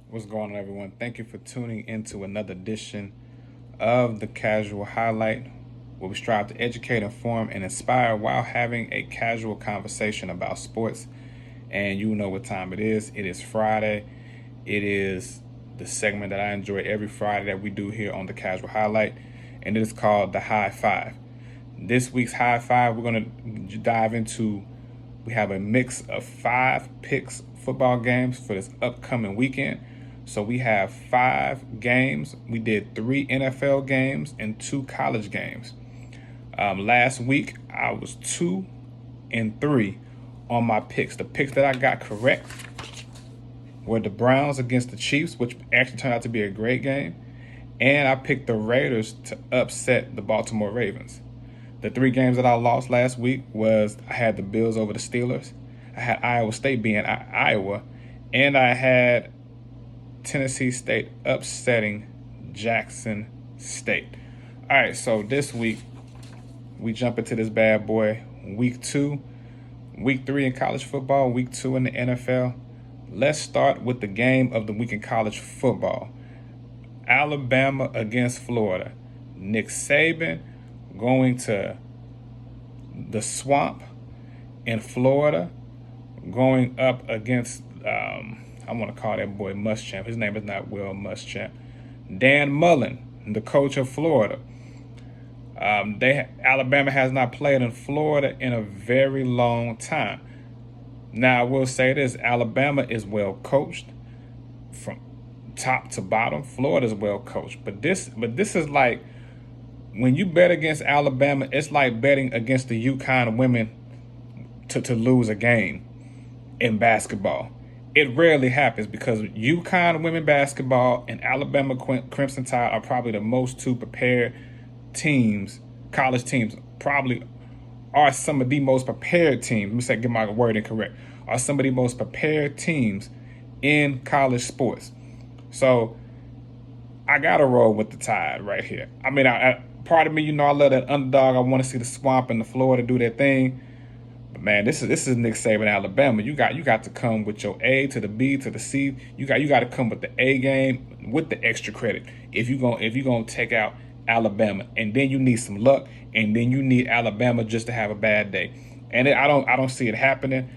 What's going on, everyone? Thank you for tuning into another edition of the Casual Highlight, where we strive to educate, inform, and inspire while having a casual conversation about sports. And you know what time it is. It is Friday. It is the segment that I enjoy every Friday that we do here on the Casual Highlight, and it is called the High Five. This week's High Five, we're going to dive into. We have a mix of 5 picks football games for this upcoming weekend. So we have 5 games. We did 3 NFL games and 2 college games. Last week, I was 2-3 on my picks. The picks that I got correct were the Browns against the Chiefs, which actually turned out to be a great game. And I picked the Raiders to upset the Baltimore Ravens. The 3 games that I lost last week was I had the Bills over the Steelers. I had Iowa State being Iowa. And I had Tennessee State upsetting Jackson State. All right, so this week we jump into this bad boy. Week 2, Week 3 in college football, Week 2 in the NFL. Let's start with the game of the week in college football. Alabama against Florida. Nick Saban going to the swamp in Florida, going up against, I want to call that boy Muschamp. His name is not Will Muschamp. Dan Mullen, the coach of Florida. Alabama has not played in Florida in a very long time. Now, I will say this, Alabama is well coached from top to bottom. Florida's well coached. But this is like, when you bet against Alabama, it's like betting against the UConn women to lose a game in basketball. It rarely happens because UConn women basketball and Alabama Crimson Tide are probably the most two prepared teams, college teams, probably are some of the most prepared teams. Let me say, get my word incorrect. Are some of the most prepared teams in college sports. So I got to roll with the Tide right here. I mean, part of me, I love that underdog. I want to see the swamp and the Florida do their thing. But man, this is Nick Saban, Alabama. You got to come with your A to the B to the C. You got to come with the A game with the extra credit. If you gonna take out Alabama, and then you need some luck, and then you need Alabama just to have a bad day. And I don't see it happening.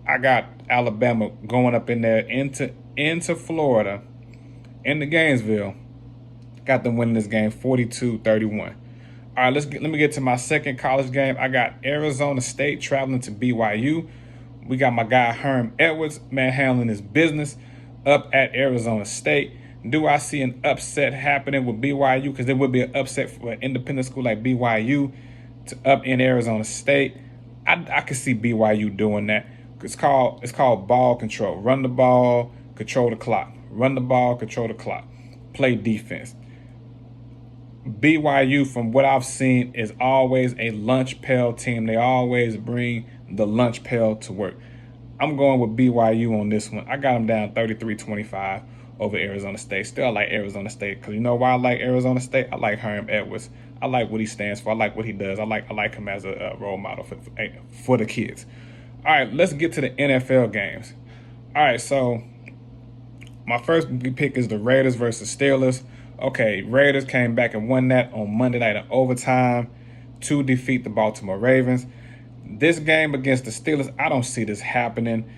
I got Alabama going up in there into Florida, into Gainesville. Got them winning this game 42-31. All right, let me get to my second college game. I got Arizona State traveling to BYU. We got my guy Herm Edwards, man, handling his business up at Arizona State. Do I see an upset happening with BYU? Because there would be an upset for an independent school like BYU to up in Arizona State. I could see BYU doing that. It's called ball control. Run the ball, control the clock. Run the ball, control the clock. Play defense. BYU, from what I've seen, is always a lunch pail team. They always bring the lunch pail to work. I'm going with BYU on this one. I got them down 33-25 over Arizona State. Still, I like Arizona State because you know why I like Arizona State? I like Herm Edwards. I like what he stands for. I like what he does. I like him as a role model for the kids. All right, let's get to the NFL games. All right, so my first pick is the Raiders versus Steelers. Okay, Raiders came back and won that on Monday night in overtime to defeat the Baltimore Ravens. This game against the Steelers, I don't see this happening.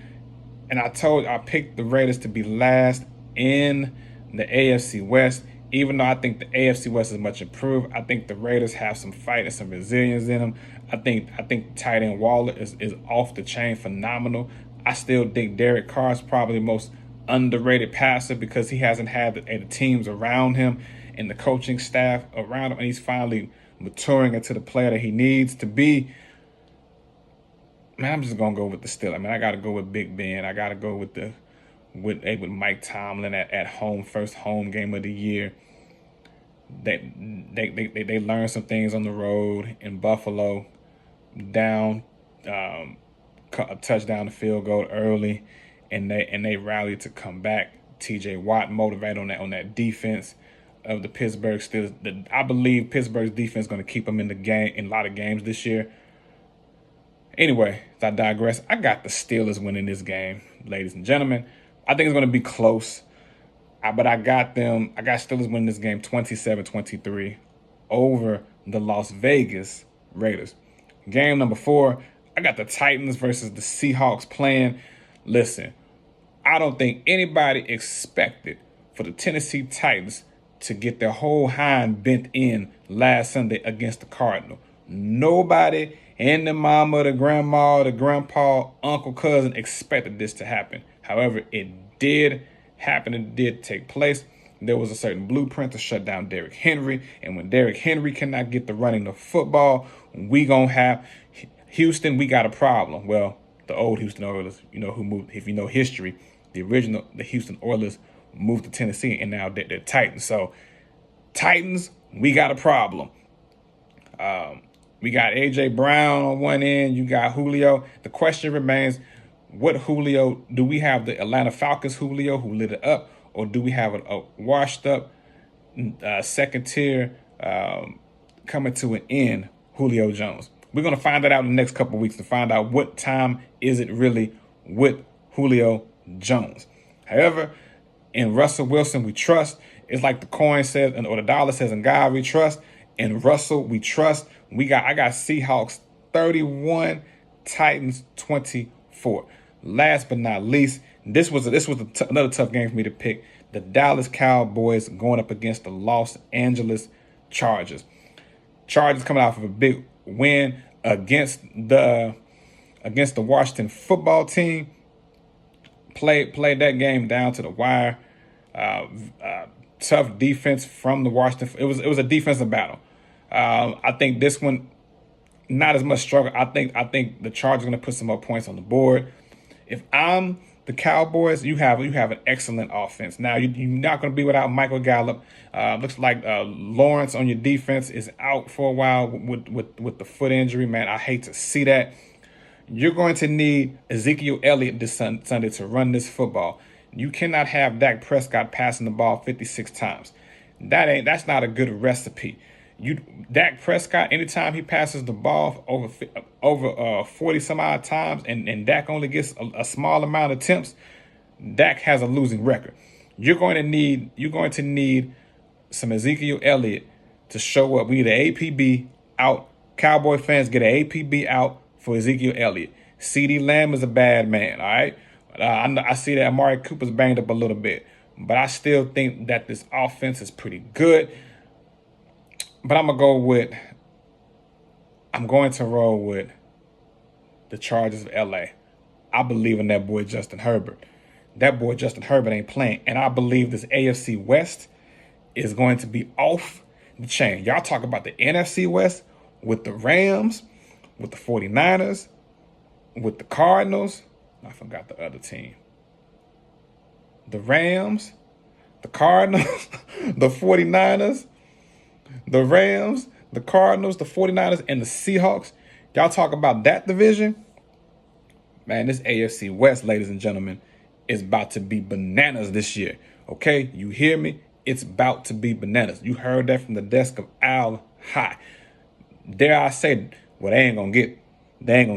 And I picked the Raiders to be last in the AFC West. Even though I think the AFC West is much improved, I think the Raiders have some fight and some resilience in them. I think tight end Waller is off the chain phenomenal. I still think Derek Carr is probably the most underrated passer because he hasn't had the teams around him and the coaching staff around him, and he's finally maturing into the player that he needs to be. Man, I'm just gonna go with the Steelers. I mean, I gotta go with Big Ben. I gotta go with Mike Tomlin at home, first home game of the year. They learned some things on the road in Buffalo, down a touchdown, a field goal early, and they rallied to come back. T.J. Watt motivated on that defense of the Pittsburgh Steelers. I believe Pittsburgh's defense is going to keep them in the game in a lot of games this year. Anyway, as I digress, I got the Steelers winning this game, ladies and gentlemen. I think it's going to be close. But I got them. I got Steelers winning this game 27-23 over the Las Vegas Raiders. Game number 4, I got the Titans versus the Seahawks playing. Listen, I don't think anybody expected for the Tennessee Titans to get their whole hind bent in last Sunday against the Cardinals. Nobody and the mama, the grandma, the grandpa, uncle, cousin expected this to happen. However, it did happen. It did take place. There was a certain blueprint to shut down Derrick Henry. And when Derrick Henry cannot get the running of football, we going to have Houston, we got a problem. Well, the old Houston Oilers, who moved, if you know history, the Houston Oilers moved to Tennessee, and now they're Titans. So, Titans, we got a problem. We got A.J. Brown on one end. You got Julio. The question remains, what Julio? Do we have the Atlanta Falcons Julio who lit it up, or do we have a washed-up second tier coming to an end Julio Jones? We're going to find that out in the next couple of weeks to find out what time is it really with Julio Jones. However, in Russell Wilson, we trust. It's like the coin says, or the dollar says, in God we trust. In Russell, we trust. I got Seahawks 31, Titans 24. Last but not least, this was another tough game for me to pick. The Dallas Cowboys going up against the Los Angeles Chargers. Chargers coming off of a big win against the Washington football team. Played that game down to the wire. Tough defense from the Washington. It was a defensive battle. I think this one, not as much struggle. I think the Chargers are going to put some more points on the board. If I'm the Cowboys, you have an excellent offense. Now you're not going to be without Michael Gallup. Looks like Lawrence on your defense is out for a while with the foot injury. Man, I hate to see that. You're going to need Ezekiel Elliott this Sunday to run this football. You cannot have Dak Prescott passing the ball 56 times. That's not a good recipe. Dak Prescott, anytime he passes the ball over 40 some odd times, and Dak only gets a small amount of attempts, Dak has a losing record. You're going to need some Ezekiel Elliott to show up. We need an APB out. Cowboy fans get an APB out for Ezekiel Elliott. CeeDee Lamb is a bad man. All right, I see that Amari Cooper's banged up a little bit, but I still think that this offense is pretty good. But I'm going to roll with the Chargers of LA. I believe in that boy Justin Herbert. That boy Justin Herbert ain't playing. And I believe this AFC West is going to be off the chain. Y'all talk about the NFC West with the Rams, with the 49ers, with the Cardinals. I forgot the other team. The Rams, the Cardinals, the 49ers, the Rams, the Cardinals, the 49ers, and the Seahawks. Y'all talk about that division. Man, this AFC West, ladies and gentlemen, is about to be bananas this year. Okay? You hear me? It's about to be bananas. You heard that from the desk of Hygh. Dare I say, well, they ain't gonna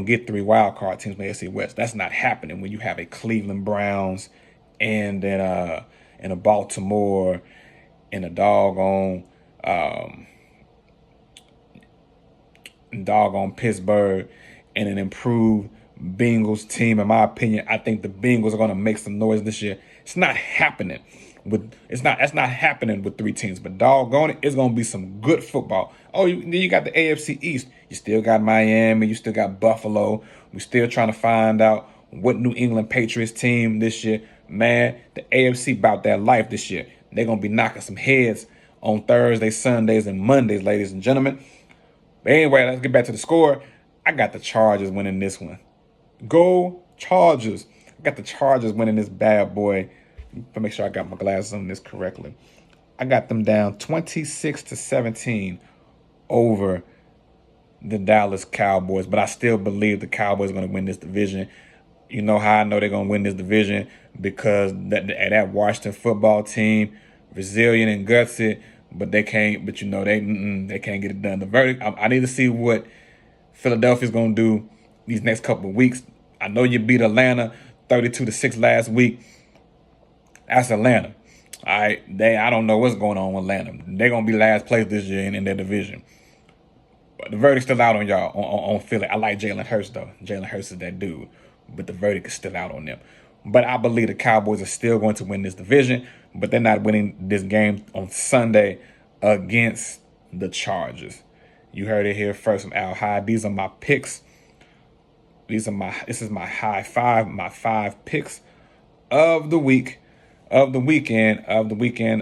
get 3 wild card teams in the AFC West. That's not happening when you have a Cleveland Browns and then a Baltimore and a doggone Pittsburgh and an improved Bengals team. In my opinion, I think the Bengals are going to make some noise this year. It's not happening that's not happening with 3 teams, but doggone it, it's going to be some good football. Oh, then you got the AFC East. You still got Miami. You still got Buffalo. We're still trying to find out what New England Patriots team this year. Man, the AFC about that life this year. They're going to be knocking some heads on Thursdays, Sundays, and Mondays, ladies and gentlemen. But anyway, let's get back to the score. I got the Chargers winning this one. Go Chargers. I got the Chargers winning this bad boy. Let me make sure I got my glasses on this correctly. I got them down 26-17 over the Dallas Cowboys, but I still believe the Cowboys are going to win this division. You know how I know they're going to win this division? Because that Washington football team, resilient and gutsy, but they can't. But they can't get it done. The verdict. I need to see what Philadelphia's going to do these next couple of weeks. I know you beat Atlanta 32-6 last week. That's Atlanta. All right, I don't know what's going on with Atlanta. They're gonna be last place this year in their division. But the verdict's still out on y'all on Philly. I like Jalen Hurts though. Jalen Hurts is that dude, but the verdict is still out on them. But I believe the Cowboys are still going to win this division, but they're not winning this game on Sunday against the Chargers. You heard it here first from Al Hygh. These are my picks. This is my high five, my 5 picks of the week, of the weekend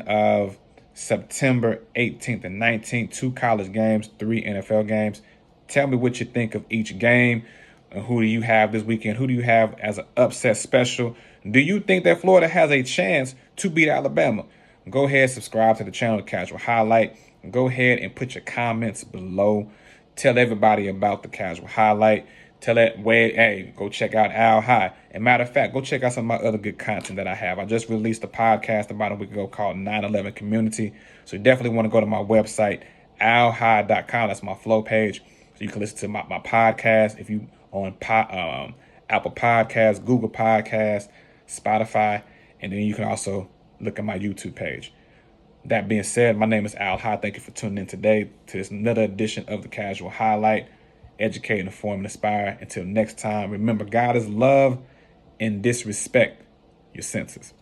of September 18th and 19th. 2 college games, 3 NFL games. Tell me what you think of each game. And who do you have this weekend? Who do you have as an upset special? Do you think that Florida has a chance to beat Alabama? Go ahead, subscribe to the channel, The Casual Highlight. Go ahead and put your comments below. Tell everybody about The Casual Highlight. Tell that way, hey, go check out Al Hygh. And matter of fact, go check out some of my other good content that I have. I just released a podcast about a week ago called 9/11 Community. So you definitely want to go to my website, alhigh.com. That's my flow page. So you can listen to my podcast if you on Apple Podcasts, Google Podcasts, Spotify, and then you can also look at my YouTube page. That being said, my name is Al Hygh. Thank you for tuning in today to this another edition of The Casual Highlight. Educate, inform, and inspire. Until next time, remember, God is love and disrespect your senses.